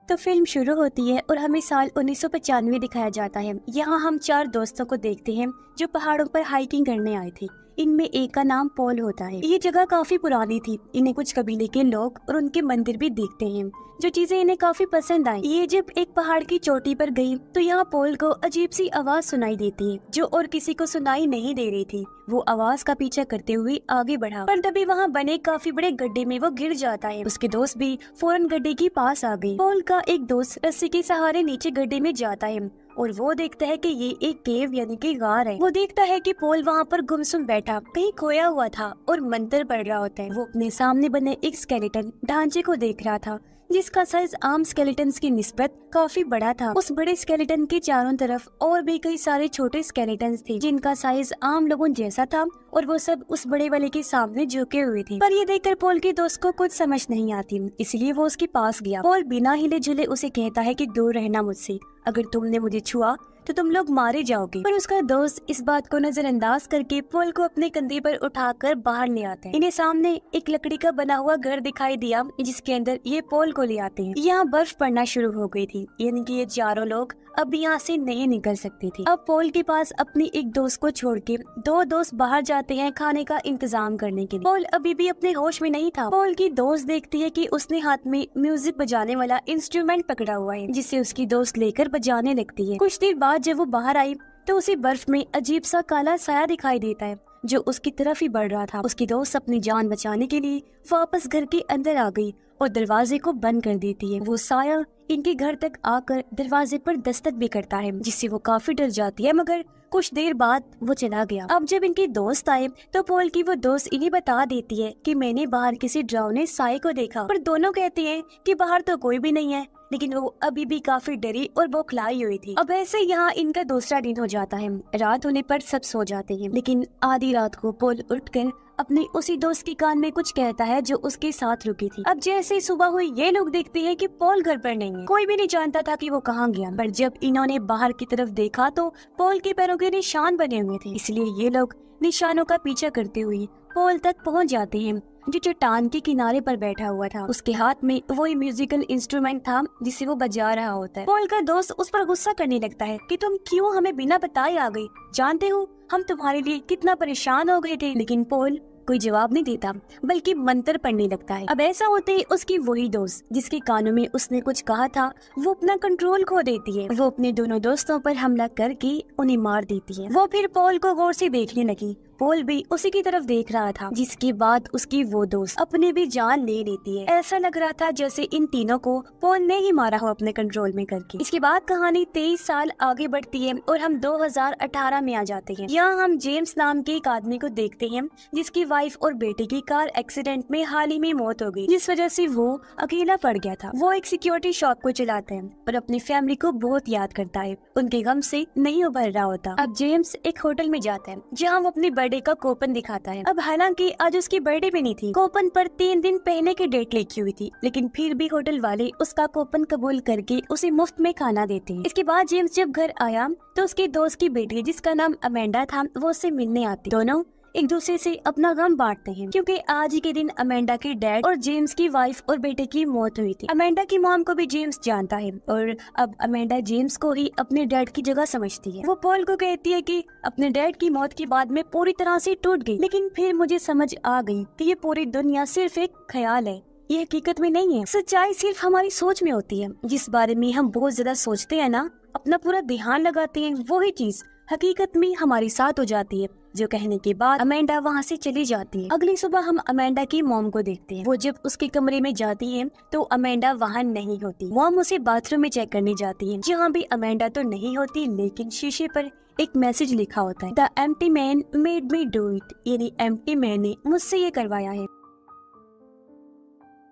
तो फिल्म शुरू होती है और हमें साल 1995 दिखाया जाता है। यहाँ हम 4 दोस्तों को देखते हैं जो पहाड़ों पर हाइकिंग करने आए थे। इनमें एक का नाम पॉल होता है। ये जगह काफी पुरानी थी। इन्हें कुछ कबीले के लोग और उनके मंदिर भी देखते हैं, जो चीजें इन्हें काफी पसंद आई। ये जब एक पहाड़ की चोटी पर गई तो यहाँ पॉल को अजीब सी आवाज सुनाई देती है, जो और किसी को सुनाई नहीं दे रही थी। वो आवाज का पीछा करते हुए आगे बढ़ा, पर तभी वहाँ बने काफी बड़े गड्ढे में वो गिर जाता है। उसके दोस्त भी फौरन गड्ढे के पास आ गए। पॉल का एक दोस्त रस्सी के सहारे नीचे गड्ढे में जाता है और वो देखता है कि ये एक केव यानी कि गार है। वो देखता है कि पॉल वहाँ पर गुमसुम बैठा कहीं खोया हुआ था और मंत्र पढ़ रहा होता है। वो अपने सामने बने एक स्केलेटन ढांचे को देख रहा था, जिसका साइज आम स्केलेटन्स की निस्बत काफी बड़ा था। उस बड़े स्केलेटन के चारों तरफ और भी कई सारे छोटे स्केलेटन्स थे, जिनका साइज आम लोगों जैसा था और वो सब उस बड़े वाले के सामने झुके हुए थे। पर ये देखकर पॉल के दोस्त को कुछ समझ नहीं आती, इसलिए वो उसके पास गया। पॉल बिना हिले जुले उसे कहता है कि दूर रहना मुझसे, अगर तुमने मुझे छुआ तो तुम लोग मारे जाओगे। पर उसका दोस्त इस बात को नजरअंदाज करके पॉल को अपने कंधे पर उठाकर बाहर ले आते हैं। इन्हें सामने एक लकड़ी का बना हुआ घर दिखाई दिया, जिसके अंदर ये पॉल को ले आते हैं। यहाँ बर्फ पड़ना शुरू हो गई थी, यानी कि ये चारों लोग अब यहाँ से नहीं निकल सकते थे। अब पॉल के पास अपनी एक दोस्त को छोड़ के 2 दोस्त बाहर जाते हैं खाने का इंतजाम करने के लिए। पॉल अभी भी अपने होश में नहीं था। पॉल की दोस्त देखती है कि उसने हाथ में म्यूजिक बजाने वाला इंस्ट्रूमेंट पकड़ा हुआ है, जिसे उसकी दोस्त लेकर बजाने लगती है। कुछ देर बाद जब वो बाहर आई तो उसे बर्फ में अजीब सा काला साया दिखाई देता है, जो उसकी तरफ ही बढ़ रहा था। उसकी दोस्त अपनी जान बचाने के लिए वापस घर के अंदर आ गई और दरवाजे को बंद कर देती है। वो साया इनके घर तक आकर दरवाजे पर दस्तक भी करता है, जिससे वो काफी डर जाती है, मगर कुछ देर बाद वो चला गया। अब जब इनके दोस्त आए तो पॉल की वो दोस्त इन्हें बता देती है कि मैंने बाहर किसी डरावने साये को देखा। पर दोनों कहते हैं कि बाहर तो कोई भी नहीं है, लेकिन वो अभी भी काफी डरी और बौखलाई हुई थी। अब ऐसे यहाँ इनका दूसरा दिन हो जाता है। रात होने पर सब सो जाते हैं, लेकिन आधी रात को पॉल उठकर अपने उसी दोस्त के कान में कुछ कहता है जो उसके साथ रुकी थी। अब जैसे ही सुबह हुई ये लोग देखते हैं कि पॉल घर पर नहीं है। कोई भी नहीं जानता था कि वो कहाँ गया, पर जब इन्होंने बाहर की तरफ देखा तो पॉल के पैरों के निशान बने हुए थे। इसलिए ये लोग निशानों का पीछा करते हुए पॉल तक पहुँच जाते हैं, जो चट्टान के किनारे पर बैठा हुआ था। उसके हाथ में वही म्यूजिकल इंस्ट्रूमेंट था जिसे वो बजा रहा होता है। पॉल का दोस्त उस पर गुस्सा करने लगता है कि तुम क्यों हमें बिना बताए आ गई, जानते हो हम तुम्हारे लिए कितना परेशान हो गए थे। लेकिन पॉल कोई जवाब नहीं देता, बल्कि मंत्र पढ़ने लगता है। अब ऐसा होते ही उसकी वही दोस्त जिसके कानों में उसने कुछ कहा था, वो अपना कंट्रोल खो देती है। वो अपने दोनों दोस्तों पर हमला करके उन्हें मार देती है। वो फिर पॉल को गौर से देखने लगी। पॉल भी उसी की तरफ देख रहा था, जिसके बाद उसकी वो दोस्त अपनी भी जान ले लेती है। ऐसा लग रहा था जैसे इन तीनों को पॉल ने ही मारा हो अपने कंट्रोल में करके। इसके बाद कहानी 23 साल आगे बढ़ती है और हम 2018 में आ जाते हैं। यहाँ हम जेम्स नाम के एक आदमी को देखते हैं, जिसकी वाइफ और बेटे की कार एक्सीडेंट में हाल ही में मौत हो गई, जिस वजह से वो अकेला पड़ गया था। वो एक सिक्योरिटी शॉप को चलाता है और अपनी फैमिली को बहुत याद करता है, उनके गम से नहीं उभर रहा होता। अब जेम्स एक होटल में जाता है, जहाँ वो अपनी बर्थडे का कूपन दिखाता है। अब हालांकि आज उसकी बर्थडे भी नहीं थी, कूपन पर 3 दिन पहले की डेट लिखी हुई थी, लेकिन फिर भी होटल वाले उसका कूपन कबूल करके उसे मुफ्त में खाना देते हैं। इसके बाद जेम्स जब घर आया तो उसके दोस्त की बेटी, जिसका नाम अमेंडा था, वो उससे मिलने आती। दोनों एक दूसरे से अपना गम बांटते हैं, क्योंकि आज ही के दिन अमेंडा के डैड और जेम्स की वाइफ और बेटे की मौत हुई थी। अमेंडा की मॉम को भी जेम्स जानता है और अब अमेंडा जेम्स को ही अपने डैड की जगह समझती है। वो पॉल को कहती है कि अपने डैड की मौत के बाद मैं पूरी तरह से टूट गई, लेकिन फिर मुझे समझ आ गई कि ये पूरी दुनिया सिर्फ एक ख्याल है, ये हकीकत में नहीं है। सच्चाई सिर्फ हमारी सोच में होती है। जिस बारे में हम बहुत ज्यादा सोचते हैं ना, अपना पूरा ध्यान लगाते हैं, वही चीज हकीकत में हमारे साथ हो जाती है। जो कहने के बाद अमेंडा वहाँ से चली जाती है। अगली सुबह हम अमेंडा की मॉम को देखते हैं। वो जब उसके कमरे में जाती है तो अमेंडा वहाँ नहीं होती। मॉम उसे बाथरूम में चेक करने जाती है, जहाँ भी अमेंडा तो नहीं होती, लेकिन शीशे पर एक मैसेज लिखा होता है, the empty man made me do it, यानी एम्प्टी मैन ने मुझसे ये करवाया है।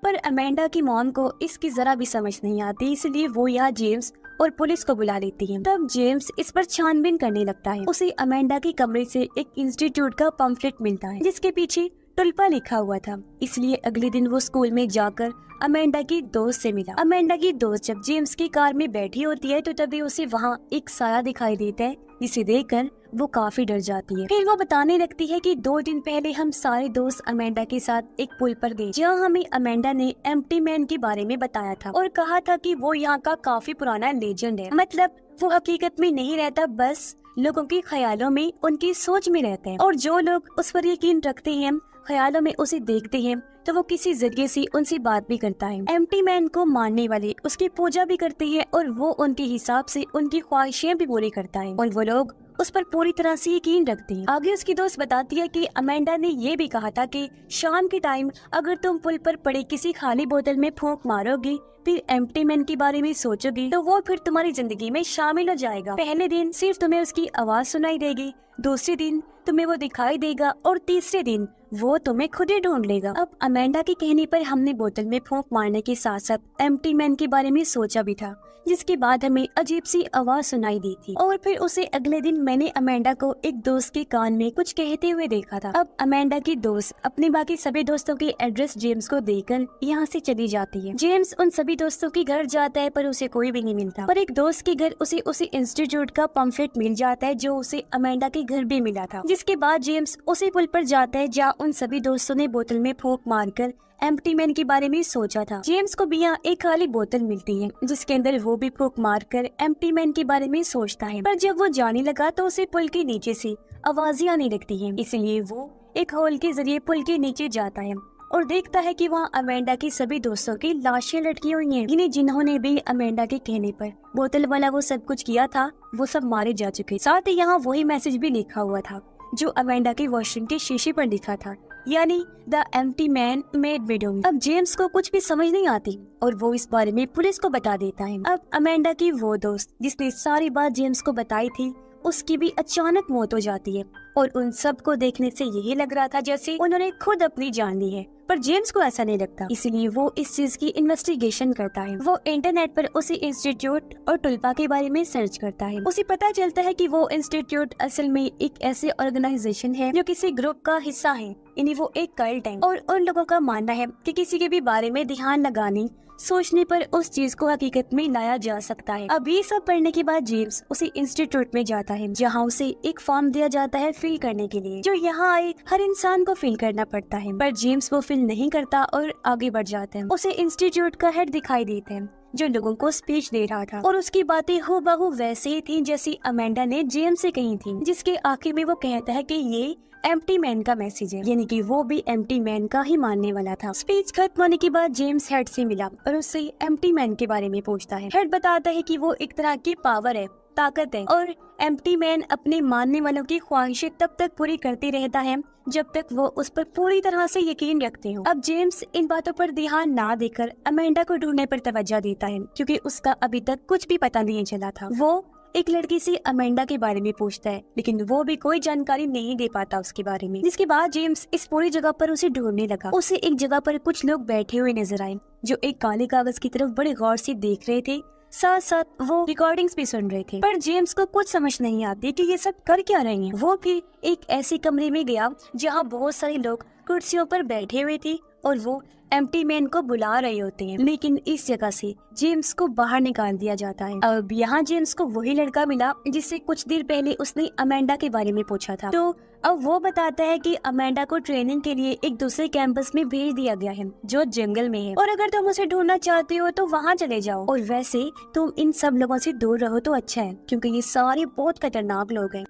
पर अमेंडा की मॉम को इसकी जरा भी समझ नहीं आती, इसलिए वो यहाँ जेम्स और पुलिस को बुला लेती है। तब जेम्स इस पर छानबीन करने लगता है। उसे अमेंडा के कमरे से एक इंस्टीट्यूट का पम्फलेट मिलता है, जिसके पीछे टुल्पा लिखा हुआ था। इसलिए अगले दिन वो स्कूल में जाकर अमेंडा की दोस्त से मिला। अमेंडा की दोस्त जब जेम्स की कार में बैठी होती है तो तभी उसे वहाँ एक साया दिखाई देता है, जिसे देखकर वो काफी डर जाती है। फिर वो बताने लगती है कि 2 दिन पहले हम सारे दोस्त अमेंडा के साथ एक पुल पर गए, जहाँ हमें अमेंडा ने एम्प्टी मैन के बारे में बताया था और कहा था कि वो यहाँ का काफी पुराना लेजेंड है। मतलब वो हकीकत में नहीं रहता, बस लोगों के ख्यालों में, उनकी सोच में रहते हैं, और जो लोग उस पर यकीन रखते हैं, ख्यालों में उसे देखते हैं, तो वो किसी जरिए से उनसे बात भी करता है। एम्प्टी मैन को मानने वाले उसकी पूजा भी करते हैं और वो उनके हिसाब से उनकी ख्वाहिशें भी पूरी करता है और वो लोग उस पर पूरी तरह से यकीन रखते हैं। आगे उसकी दोस्त बताती है कि अमेंडा ने ये भी कहा था कि शाम के टाइम अगर तुम पुल पर पड़ी किसी खाली बोतल में फूंक मारोगी, फिर एम्प्टी मैन के बारे में सोचोगी, तो वो फिर तुम्हारी जिंदगी में शामिल हो जाएगा। पहले दिन सिर्फ तुम्हें उसकी आवाज सुनाई देगी, दूसरे दिन तुम्हें वो दिखाई देगा और तीसरे दिन वो तुम्हें खुद ही ढूंढ लेगा। अब अमेंडा के कहने पर हमने बोतल में फूंक मारने के साथ साथ एम्प्टी मैन के बारे में सोचा भी था, जिसके बाद हमें अजीब सी आवाज सुनाई दी थी। और फिर उसे अगले दिन मैंने अमेंडा को एक दोस्त के कान में कुछ कहते हुए देखा था। अब अमेंडा की दोस्त अपने बाकी सभी दोस्तों के एड्रेस जेम्स को देकर यहाँ से चली जाती है। जेम्स उन सभी दोस्तों के घर जाता है पर उसे कोई भी नहीं मिलता, पर एक दोस्त के घर उसे इंस्टीट्यूट का पम्फलेट मिल जाता है जो उसे अमेंडा के घर भी मिला था। जिसके बाद जेम्स उसी पुल पर जाता है जहाँ उन सभी दोस्तों ने बोतल में फूंक मारकर एम्प्टी मैन के बारे में सोचा था। जेम्स को भी यहाँ एक खाली बोतल मिलती है जिसके अंदर वो भी फूंक मारकर एम्प्टी मैन के बारे में सोचता है, पर जब वो जाने लगा तो उसे पुल के नीचे से आवाजें आने लगती हैं। इसलिए वो एक होल के जरिए पुल के नीचे जाता है और देखता है कि वहाँ अमेंडा की सभी दोस्तों की लाशें लटकी हुई हैं, यानी जिन्होंने भी अमेंडा के कहने पर बोतल वाला वो सब कुछ किया था, वो सब मारे जा चुके। साथ ही यहाँ वही मैसेज भी लिखा हुआ था जो अमेंडा के वॉशरूम के शीशे पर लिखा था, यानी the empty man made window. अब जेम्स को कुछ भी समझ नहीं आती और वो इस बारे में पुलिस को बता देता है। अब अमेंडा की वो दोस्त जिसने सारी बात जेम्स को बताई थी, उसकी भी अचानक मौत हो जाती है और उन सब को देखने से यही लग रहा था जैसे उन्होंने खुद अपनी जान ली है, पर जेम्स को ऐसा नहीं लगता। इसलिए वो इस चीज की इन्वेस्टिगेशन करता है। वो इंटरनेट पर उसी इंस्टीट्यूट और टुल्पा के बारे में सर्च करता है। उसे पता चलता है कि वो इंस्टीट्यूट असल में एक ऐसे ऑर्गेनाइजेशन है जो किसी ग्रुप का हिस्सा है, यानी वो एक कल्ट है और उन लोगों का मानना है कि किसी के भी बारे में ध्यान लगाने सोचने पर उस चीज को हकीकत में लाया जा सकता है। अब ये सब पढ़ने के बाद जेम्स उसी इंस्टीट्यूट में जाता है जहाँ उसे एक फॉर्म दिया जाता है फिल करने के लिए, जो यहाँ आए हर इंसान को फिल करना पड़ता है, पर जेम्स वो फिल नहीं करता और आगे बढ़ जाता है। उसे इंस्टीट्यूट का हेड दिखाई देता है जो लोगों को स्पीच दे रहा था और उसकी बातें हूबहू वैसे ही थी जैसी अमेंडा ने जेम्स से कही थी, जिसके आखिर में वो कहता है कि ये एम्प्टी मैन का मैसेज है, यानी कि वो भी एम्प्टी मैन का ही मानने वाला था। स्पीच खत्म होने के बाद जेम्स हेड से मिला और उससे एम्प्टी मैन के बारे में पूछता है। हेड बताता है कि वो एक तरह की पावर है, ताकत है, और एम्प्टी मैन अपने मानने वालों की ख्वाहिशें तब तक पूरी करते रहता है जब तक वो उस पर पूरी तरह से यकीन रखते हो। अब जेम्स इन बातों पर ध्यान ना देकर अमेंडा को ढूंढने पर तवज्जो देता है क्योंकि उसका अभी तक कुछ भी पता नहीं चला था। वो एक लड़की से अमेंडा के बारे में पूछता है लेकिन वो भी कोई जानकारी नहीं दे पाता उसके बारे में। जिसके बाद जेम्स इस पूरी जगह पर उसे ढूंढने लगा। उसे एक जगह पर कुछ लोग बैठे हुए नजर आए जो एक काले कागज की तरफ बड़े गौर से देख रहे थे, साथ साथ वो रिकॉर्डिंग्स भी सुन रहे थे, पर जेम्स को कुछ समझ नहीं आती कि ये सब कर क्या रहे हैं। वो फिर एक ऐसे कमरे में गया जहाँ बहुत सारे लोग कुर्सियों पर बैठे हुए थे और वो एम्प्टी मैन को बुला रहे होते हैं, लेकिन इस जगह से जेम्स को बाहर निकाल दिया जाता है। अब यहाँ जेम्स को वही लड़का मिला जिससे कुछ देर पहले उसने अमेंडा के बारे में पूछा था। तो अब वो बताता है कि अमेंडा को ट्रेनिंग के लिए एक दूसरे कैंपस में भेज दिया गया है जो जंगल में है, और अगर तुम उसे ढूंढना चाहते हो तो वहाँ चले जाओ, और वैसे तुम इन सब लोगों से दूर रहो तो अच्छा है क्योंकि ये सारे बहुत खतरनाक लोग हैं।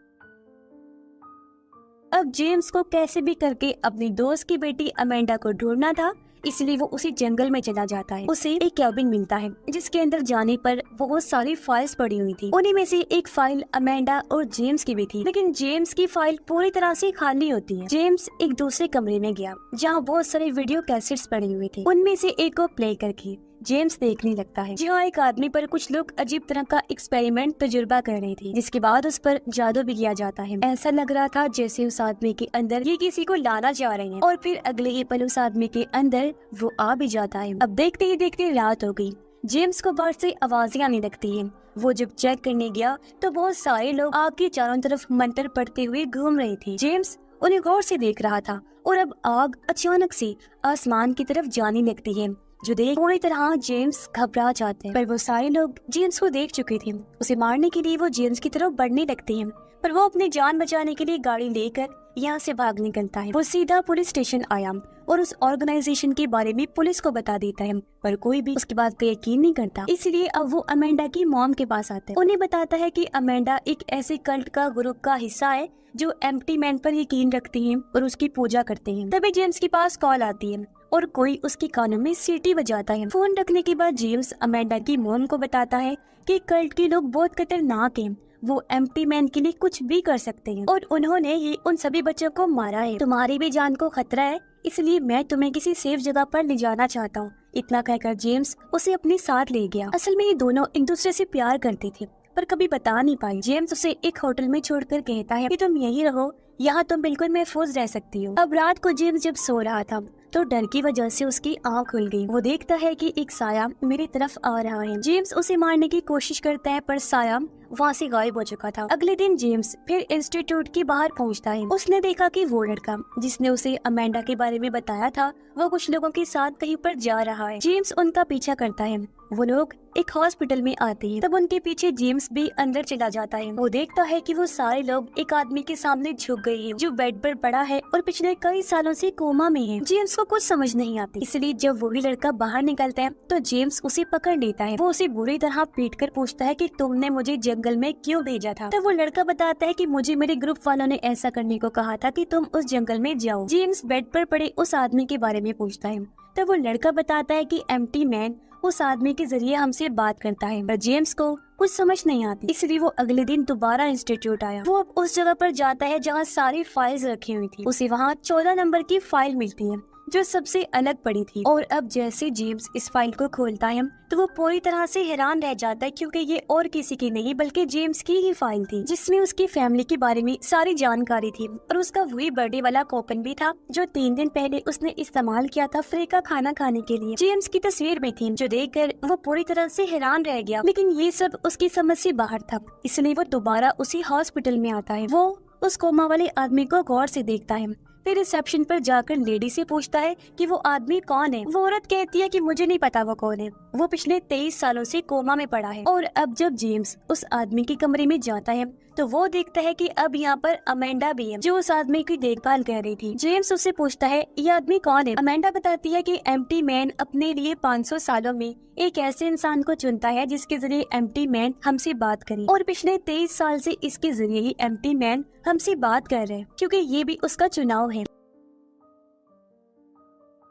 अब जेम्स को कैसे भी करके अपनी दोस्त की बेटी अमेंडा को ढूंढना था, इसलिए वो उसी जंगल में चला जाता है। उसे एक कैबिन मिलता है जिसके अंदर जाने पर बहुत सारी फाइल्स पड़ी हुई थी। उन्हीं में से एक फाइल अमेंडा और जेम्स की भी थी, लेकिन जेम्स की फाइल पूरी तरह से खाली होती है। जेम्स एक दूसरे कमरे में गया जहाँ बहुत सारे वीडियो कैसेट्स पड़े हुए थे। उनमें से एक को प्ले करके जेम्स देखने लगता है जहाँ एक आदमी पर कुछ लोग अजीब तरह का एक्सपेरिमेंट तजुर्बा कर रहे थे, जिसके बाद उस पर जादू भी किया जाता है। ऐसा लग रहा था जैसे उस आदमी के अंदर ये किसी को लाना चाह रहे हैं, और फिर अगले ही पल उस आदमी के अंदर वो आ भी जाता है। अब देखते ही देखते रात हो गई। जेम्स को बाहर से आवाजें आने लगती है। वो जब चेक करने गया तो बहुत सारे लोग आग के चारों तरफ मंत्र पढ़ते हुए घूम रहे थे। जेम्स उन्हें गौर से देख रहा था और अब आग अचानक से आसमान की तरफ जाने लगती है, जो देख पूरी तरह जेम्स घबरा जाते हैं। पर वो सारे लोग जेम्स को देख चुके थे। उसे मारने के लिए वो जेम्स की तरफ बढ़ने लगते हैं, पर वो अपनी जान बचाने के लिए गाड़ी लेकर यहाँ से भाग निकलता है। वो सीधा पुलिस स्टेशन आया और उस ऑर्गेनाइजेशन के बारे में पुलिस को बता देता है, पर कोई भी उसकी बात पे यकीन नहीं करता। इसलिए अब वो अमेंडा की मॉम के पास आता है। उन्हें बताता है कि अमेंडा एक ऐसे कल्ट का ग्रुप का हिस्सा है जो एम्प्टी मैन पर यकीन रखते हैं और उसकी पूजा करते हैं। तभी जेम्स के पास कॉल आती है और कोई उसके कानों में सीटी बजाता है। फोन रखने के बाद जेम्स अमेंडा की मॉम को बताता है कि कल्ट के लोग बहुत खतरनाक हैं, वो एम्प्टी मैन के लिए कुछ भी कर सकते हैं और उन्होंने ही उन सभी बच्चों को मारा है। तुम्हारी भी जान को खतरा है, इसलिए मैं तुम्हें किसी सेफ जगह पर ले जाना चाहता हूँ। इतना कहकर जेम्स उसे अपने साथ ले गया। असल में ये दोनों एक दूसरे से प्यार करते थे, पर कभी बता नहीं पाई। जेम्स उसे एक होटल में छोड़कर कहता है कि तुम यहीं रहो, यहाँ तुम बिल्कुल महफूज रह सकती हो। अब रात को जेम्स जब सो रहा था तो डर की वजह से उसकी आँख खुल गई। वो देखता है कि एक साया मेरी तरफ आ रहा है। जेम्स उसे मारने की कोशिश करता है, पर साया वहाँ से गायब हो चुका था। अगले दिन जेम्स फिर इंस्टीट्यूट के बाहर पहुँचता है। उसने देखा कि वो लड़का जिसने उसे अमेंडा के बारे में बताया था, वो कुछ लोगों के साथ कहीं पर जा रहा है। जेम्स उनका पीछा करता है। वो लोग एक हॉस्पिटल में आते हैं, तब उनके पीछे जेम्स भी अंदर चला जाता है। वो देखता है कि वो सारे लोग एक आदमी के सामने झुक गए हैं, जो बेड पर पड़ा है और पिछले कई सालों से कोमा में है। जेम्स को कुछ समझ नहीं आती, इसलिए जब वही लड़का बाहर निकलता है तो जेम्स उसे पकड़ लेता है। वो उसे बुरी तरह पीट कर पूछता है कि तुमने मुझे जंगल में क्यों भेजा था। तब वो लड़का बताता है कि मुझे मेरे ग्रुप वालों ने ऐसा करने को कहा था कि तुम उस जंगल में जाओ। जेम्स बेड पर पड़े उस आदमी के बारे में पूछता है। तब वो लड़का बताता है कि एम्प्टी मैन उस आदमी के जरिए हमसे बात करता है, पर जेम्स को कुछ समझ नहीं आती, इसलिए वो अगले दिन दोबारा इंस्टीट्यूट आया। वो अब उस जगह पर जाता है जहाँ सारी फाइल्स रखी हुई थी। उसे वहाँ 14 नंबर की फाइल मिलती है जो सबसे अलग पड़ी थी। और अब जैसे जेम्स इस फाइल को खोलता है तो वो पूरी तरह से हैरान रह जाता है, क्योंकि ये और किसी की नहीं बल्कि जेम्स की ही फाइल थी, जिसमें उसकी फैमिली के बारे में सारी जानकारी थी और उसका वही बर्थडे वाला कूपन भी था जो 3 दिन पहले उसने इस्तेमाल किया था फ्री का खाना खाने के लिए। जेम्स की तस्वीर में थी, जो देखकर वो पूरी तरह से हैरान रह गया, लेकिन ये सब उसकी समझ से बाहर था, इसलिए वो दोबारा उसी हॉस्पिटल में आता है। वो उस कोमा वाले आदमी को गौर से देखता है, फिर रिसेप्शन पर जाकर लेडी से पूछता है कि वो आदमी कौन है। वो औरत कहती है कि मुझे नहीं पता वो कौन है, वो पिछले 23 सालों से कोमा में पड़ा है। और अब जब जेम्स उस आदमी के कमरे में जाता है तो वो देखता है कि अब यहाँ पर अमेंडा भी है, जो उस आदमी की देखभाल कर रही थी। जेम्स उससे पूछता है ये आदमी कौन है। अमेंडा बताती है कि एम्प्टी मैन अपने लिए 500 सालों में एक ऐसे इंसान को चुनता है जिसके जरिए एम्प्टी मैन हमसे बात करे, और पिछले 23 साल से इसके जरिए ही एम्प्टी मैन हमसे बात कर रहे हैं, क्योंकि ये भी उसका चुनाव है।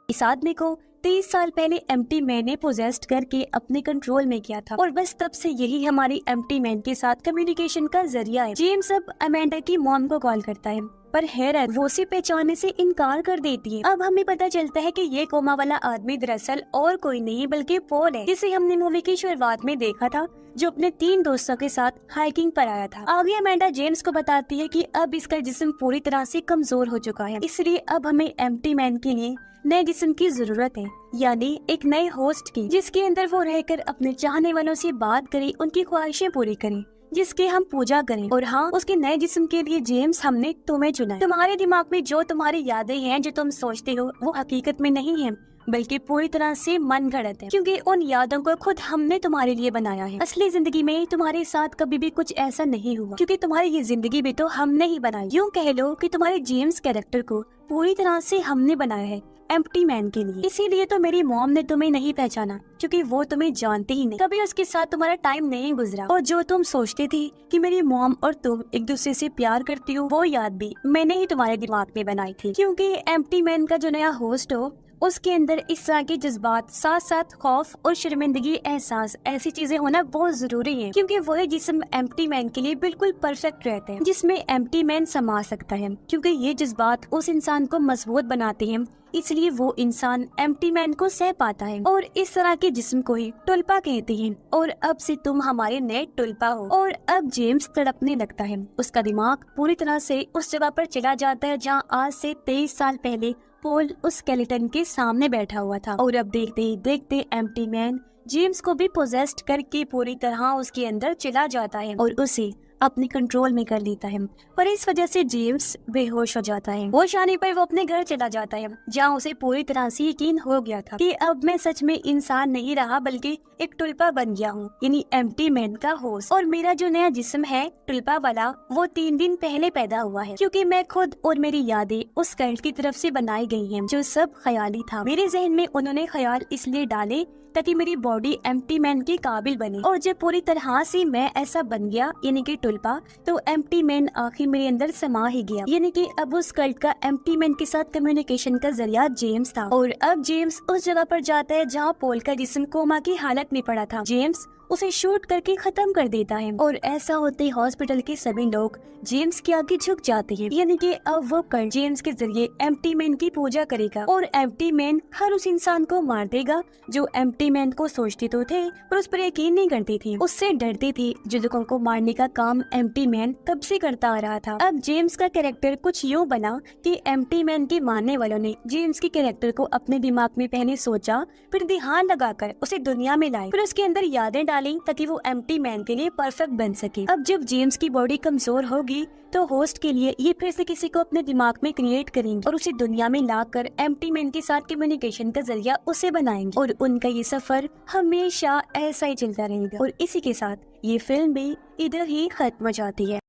इस आदमी को 23 साल पहले एम्प्टी मैन ने पोजेस्ट करके अपने कंट्रोल में किया था, और बस तब से यही हमारी एम्प्टी मैन के साथ कम्युनिकेशन का जरिया है। जेम्स अब अमेंडा की मॉम को कॉल करता है, पर हैरत वो उसे पहचानने से इनकार कर देती है। अब हमें पता चलता है कि ये कोमा वाला आदमी दरअसल और कोई नहीं बल्कि पॉल है, जिसे हमने मूवी की शुरुआत में देखा था, जो अपने 3 दोस्तों के साथ हाइकिंग पर आया था। आगे अमेंडा जेम्स को बताती है कि अब इसका जिस्म पूरी तरह से कमजोर हो चुका है, इसलिए अब हमें एम्प्टी मैन के लिए नए जिस्म की जरूरत है, यानी एक नए होस्ट की, जिसके अंदर वो रहकर अपने चाहने वालों से बात करे, उनकी ख्वाहिशें पूरी करे, जिसके हम पूजा करें। और हाँ, उसके नए जिस्म के लिए जेम्स हमने तुम्हें चुना है। तुम्हारे दिमाग में जो तुम्हारी यादें हैं, जो तुम सोचते हो, वो हकीकत में नहीं है, बल्कि पूरी तरह से मन गढ़ंत है, क्योंकि उन यादों को खुद हमने तुम्हारे लिए बनाया है। असली जिंदगी में तुम्हारे साथ कभी भी कुछ ऐसा नहीं हुआ, क्योंकि तुम्हारी ये जिंदगी भी तो हमने ही बनाई। यूँ कह लो कि तुम्हारे जेम्स कैरेक्टर को पूरी तरह से हमने बनाया है एम्प्टी मैन के लिए। इसीलिए तो मेरी मॉम ने तुम्हें नहीं पहचाना, क्योंकि वो तुम्हें जानती ही नहीं, कभी उसके साथ तुम्हारा टाइम नहीं गुजरा। और जो तुम सोचते थी कि मेरी मॉम और तुम एक दूसरे से प्यार करती हो, वो याद भी मैंने ही तुम्हारे दिमाग में बनाई थी, क्योंकि एम्प्टी मैन का जो नया होस्ट हो, उसके अंदर इस तरह के जज्बात, साथ साथ खौफ और शर्मिंदगी, एहसास, ऐसी चीजें होना बहुत जरूरी है, क्योंकि वही जिस्म एम्प्टी मैन के लिए बिल्कुल परफेक्ट रहते हैं, जिसमें एम्प्टी मैन समा सकता है, क्योंकि ये जज्बात उस इंसान को मजबूत बनाते हैं, इसलिए वो इंसान एम्प्टी मैन को सह पाता है। और इस तरह के जिस्म को ही टुल्पा कहते हैं। और अब से तुम हमारे नए टुल्पा हो। और अब जेम्स तड़पने लगता है, उसका दिमाग पूरी तरह से उस जगह पर चला जाता है जहाँ आज से 23 साल पहले पॉल उस स्केलेटन के सामने बैठा हुआ था। और अब देखते ही देखते एम्प्टी मैन जेम्स को भी पोजेस्ट करके पूरी तरह उसके अंदर चला जाता है और उसे अपने कंट्रोल में कर लेता है, पर इस वजह से जेम्स बेहोश हो जाता है। होश आने पर वो अपने घर चला जाता है, जहाँ उसे पूरी तरह से यकीन हो गया था कि अब मैं सच में इंसान नहीं रहा बल्कि एक टुलपा बन गया हूँ, यानी एम्प्टी मैन का होस्ट। और मेरा जो नया जिस्म है टुलपा वाला, वो 3 दिन पहले पैदा हुआ है, क्योंकि मैं खुद और मेरी यादें उस कल्ट की तरफ से बनाई गई हैं, जो सब ख्याली था। मेरे जहन में उन्होंने ख्याल इसलिए डाले ताकि मेरी बॉडी एम्प्टी मैन के काबिल बने, और जब पूरी तरह से मैं ऐसा बन गया यानी कि टुलपा, तो एम्प्टी मैन आखिर मेरे अंदर समा ही गया। यानी कि अब उस कल्ट का एम्प्टी मैन के साथ कम्युनिकेशन का जरिया जेम्स था। और अब जेम्स उस जगह पर जाता है जहाँ पॉल का जिस्म कोमा की हालत में पड़ा था। जेम्स उसे शूट करके खत्म कर देता है, और ऐसा होते हॉस्पिटल के सभी लोग जेम्स के आगे झुक जाते हैं। यानी कि अब वो कल्ट जेम्स के जरिए एम्प्टी मैन की पूजा करेगा, और एम्प्टी मैन हर उस इंसान को मार देगा जो एम्प्टी मैन को सोचते तो थे पर उस पर यकीन नहीं करती थी, उससे डरती थी, जो लोगों को मारने का काम एम्प्टी मैन तब से करता आ रहा था। अब जेम्स का कैरेक्टर कुछ यूँ बना कि एम्प्टी मैन के मानने वालों ने जेम्स के कैरेक्टर को अपने दिमाग में पहले सोचा, फिर ध्यान लगाकर उसे दुनिया में लाए, फिर उसके अंदर यादें डाली ताकि वो एम्प्टी मैन के लिए परफेक्ट बन सके। अब जब जेम्स की बॉडी कमजोर होगी तो होस्ट के लिए ये फिर से किसी को अपने दिमाग में क्रिएट करेंगे और उसे दुनिया में लाकर एम्प्टी मैन के साथ कम्युनिकेशन का जरिया उसे बनाएंगे, और उनका ये सफर हमेशा ऐसा ही चलता रहेगा। और इसी के साथ ये फिल्म भी इधर ही खत्म हो जाती है।